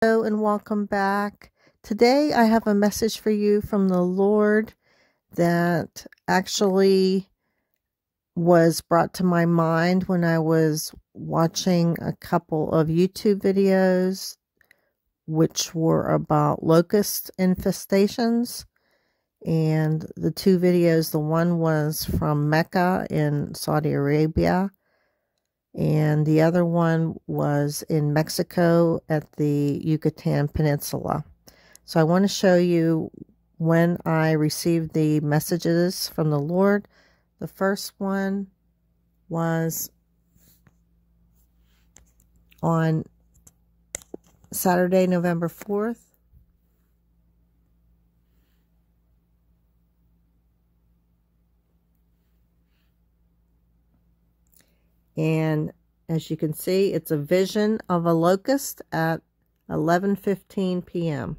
Hello and welcome back. Today I have a message for you from the Lord that actually was brought to my mind when I was watching a couple of YouTube videos which were about locust infestations. And the two videos, the one was from Mecca in Saudi Arabia, and the other one was in Mexico at the Yucatan Peninsula. So I want to show you when I received the messages from the Lord. The first one was on Saturday, November 4th. And as you can see, it's a vision of a locust at 11:15 p.m.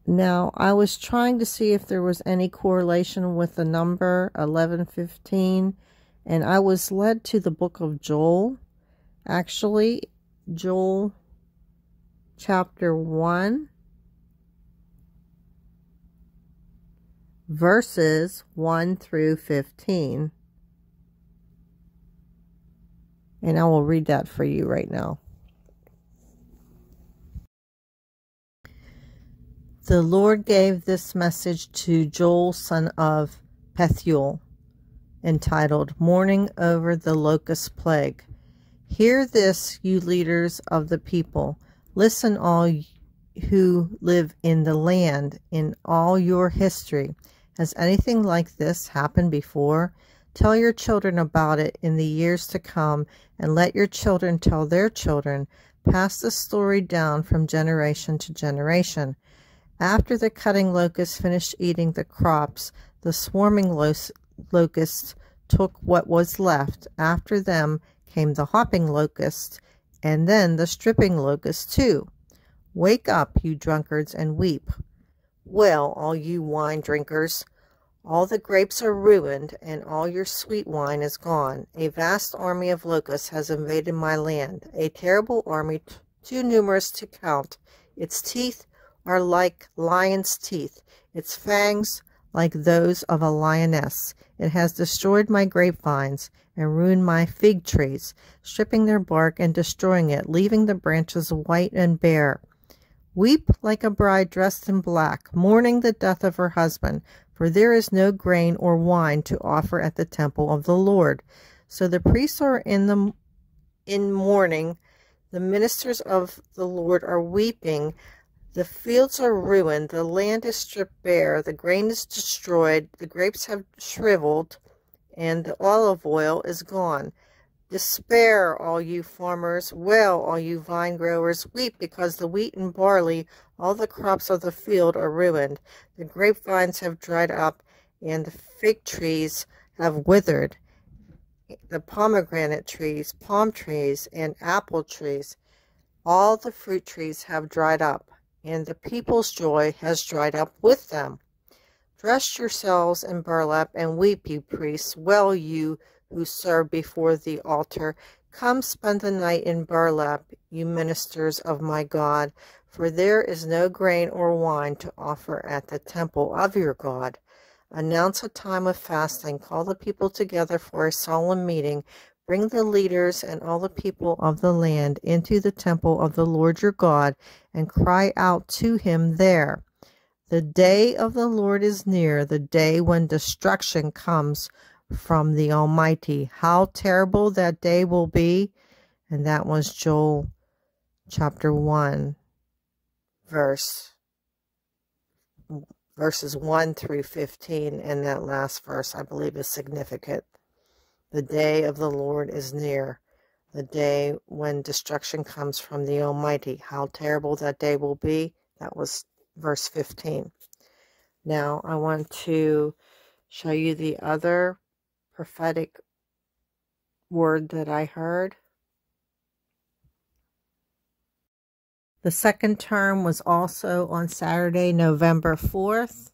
Now, I was trying to see if there was any correlation with the number 11:15, and I was led to the book of Joel. Actually, Joel chapter 1. Verses 1 through 15. And I will read that for you right now. The Lord gave this message to Joel, son of Pethuel, entitled, Mourning over the Locust Plague. Hear this, you leaders of the people. Listen, all who live in the land, in all your history. Has anything like this happened before? Tell your children about it in the years to come, and let your children tell their children. Pass the story down from generation to generation. After the cutting locusts finished eating the crops, the swarming locusts took what was left. After them came the hopping locusts, and then the stripping locusts too. Wake up, you drunkards, and weep. Well, all you wine drinkers, all the grapes are ruined, and all your sweet wine is gone. A vast army of locusts has invaded my land, a terrible army too numerous to count. Its teeth are like lion's teeth, its fangs like those of a lioness. It has destroyed my grapevines and ruined my fig trees, stripping their bark and destroying it, leaving the branches white and bare. Weep like a bride dressed in black, mourning the death of her husband, for there is no grain or wine to offer at the temple of the Lord. So the priests are in mourning, the ministers of the Lord are weeping, the fields are ruined, the land is stripped bare, the grain is destroyed, the grapes have shriveled, and the olive oil is gone. Despair, all you farmers, wail, all you vine growers, weep, because the wheat and barley, all the crops of the field, are ruined. The grapevines have dried up, and the fig trees have withered. The pomegranate trees, palm trees, and apple trees, all the fruit trees have dried up, and the people's joy has dried up with them. Dress yourselves in burlap and weep, you priests, wail, you who serve before the altar. Come spend the night in burlap, you ministers of my God, for there is no grain or wine to offer at the temple of your God. Announce a time of fasting, call the people together for a solemn meeting, bring the leaders and all the people of the land into the temple of the Lord your God, and cry out to him there. The day of the Lord is near, the day when destruction comes from the Almighty. How terrible that day will be. And that was Joel chapter 1, verses 1 through 15. And that last verse, I believe, is significant. The day of the Lord is near, the day when destruction comes from the Almighty. How terrible that day will be. That was verse 15. Now I want to show you the other prophetic word that I heard. The second term was also on Saturday, November 4th.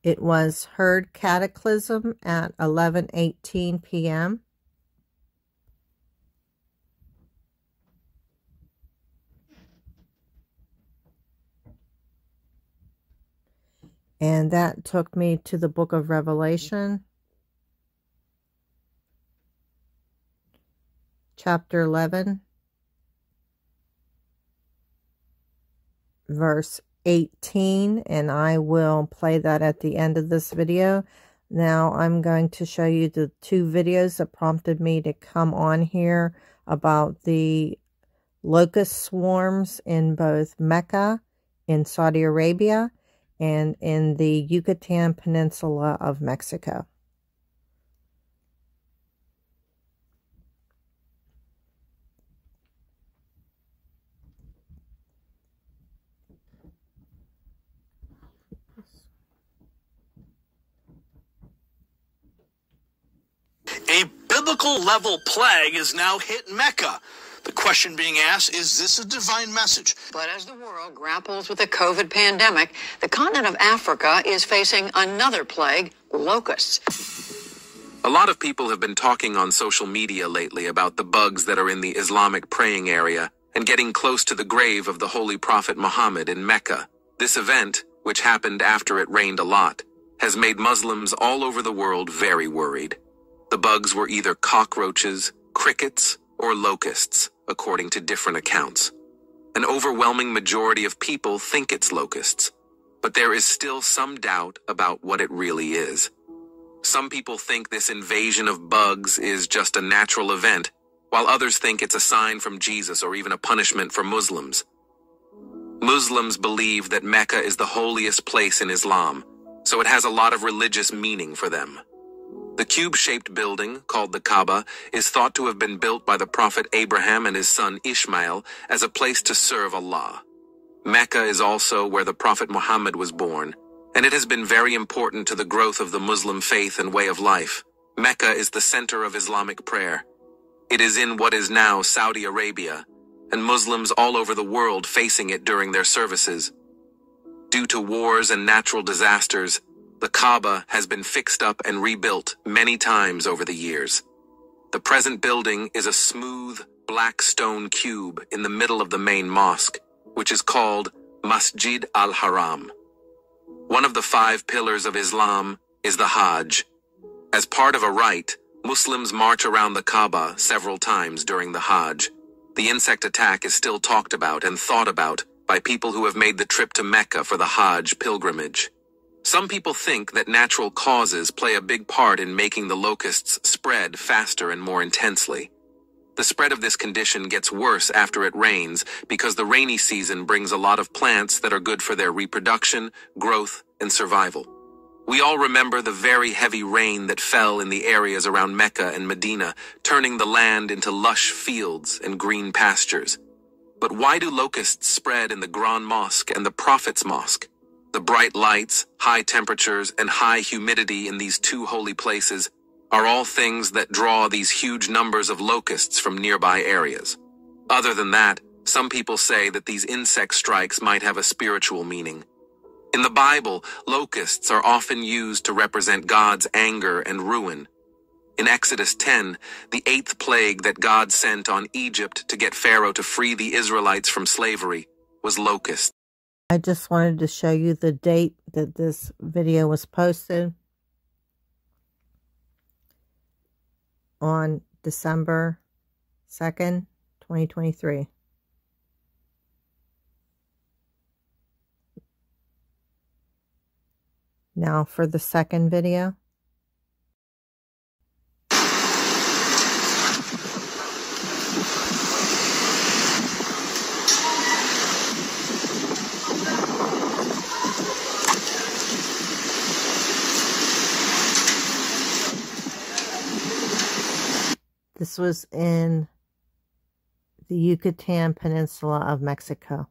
It was heard cataclysm at 11:18 p.m. And that took me to the book of Revelation, chapter 11, verse 18, and I will play that at the end of this video. Now I'm going to show you the two videos that prompted me to come on here about the locust swarms in both Mecca in Saudi Arabia and in the Yucatan Peninsula of Mexico. A biblical level plague is now hit Mecca. The question being asked, is this a divine message? But as the world grapples with the COVID pandemic, the continent of Africa is facing another plague, locusts. A lot of people have been talking on social media lately about the bugs that are in the Islamic praying area and getting close to the grave of the Holy Prophet Muhammad in Mecca. This event, which happened after it rained a lot, has made Muslims all over the world very worried. The bugs were either cockroaches, crickets, or locusts, according to different accounts. An overwhelming majority of people think it's locusts, but there is still some doubt about what it really is. Some people think this invasion of bugs is just a natural event, while others think it's a sign from Jesus or even a punishment for Muslims. Muslims believe that Mecca is the holiest place in Islam, so it has a lot of religious meaning for them. The cube-shaped building, called the Kaaba, is thought to have been built by the Prophet Abraham and his son Ishmael as a place to serve Allah. Mecca is also where the Prophet Muhammad was born, and it has been very important to the growth of the Muslim faith and way of life. Mecca is the center of Islamic prayer. It is in what is now Saudi Arabia, and Muslims all over the world facing it during their services. Due to wars and natural disasters, the Kaaba has been fixed up and rebuilt many times over the years. The present building is a smooth, black stone cube in the middle of the main mosque, which is called Masjid al-Haram. One of the 5 pillars of Islam is the Hajj. As part of a rite, Muslims march around the Kaaba several times during the Hajj. The insect attack is still talked about and thought about by people who have made the trip to Mecca for the Hajj pilgrimage. Some people think that natural causes play a big part in making the locusts spread faster and more intensely. The spread of this condition gets worse after it rains because the rainy season brings a lot of plants that are good for their reproduction, growth, and survival. We all remember the very heavy rain that fell in the areas around Mecca and Medina, turning the land into lush fields and green pastures. But why do locusts spread in the Grand Mosque and the Prophet's Mosque? The bright lights, high temperatures, and high humidity in these 2 holy places are all things that draw these huge numbers of locusts from nearby areas. Other than that, some people say that these insect strikes might have a spiritual meaning. In the Bible, locusts are often used to represent God's anger and ruin. In Exodus 10, the 8th plague that God sent on Egypt to get Pharaoh to free the Israelites from slavery was locusts. I just wanted to show you the date that this video was posted on December 2nd, 2023. Now for the second video. This was in the Yucatan Peninsula of Mexico.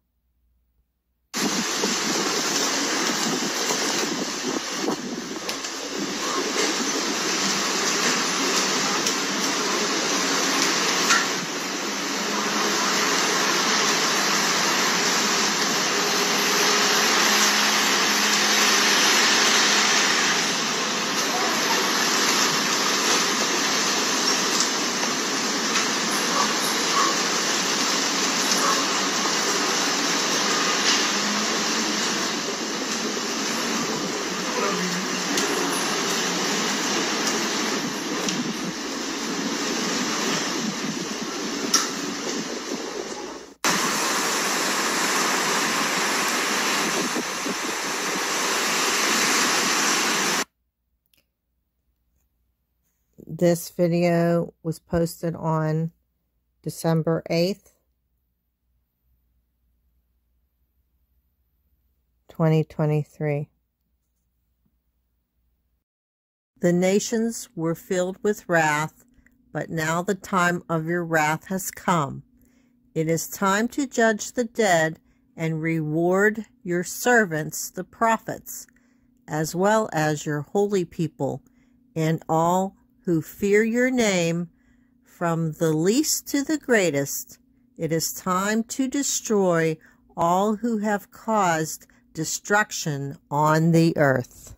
This video was posted on December 8th, 2023. The nations were filled with wrath, but now the time of your wrath has come. It is time to judge the dead and reward your servants, the prophets, as well as your holy people, and all who fear your name, from the least to the greatest. It is time to destroy all who have caused destruction on the earth.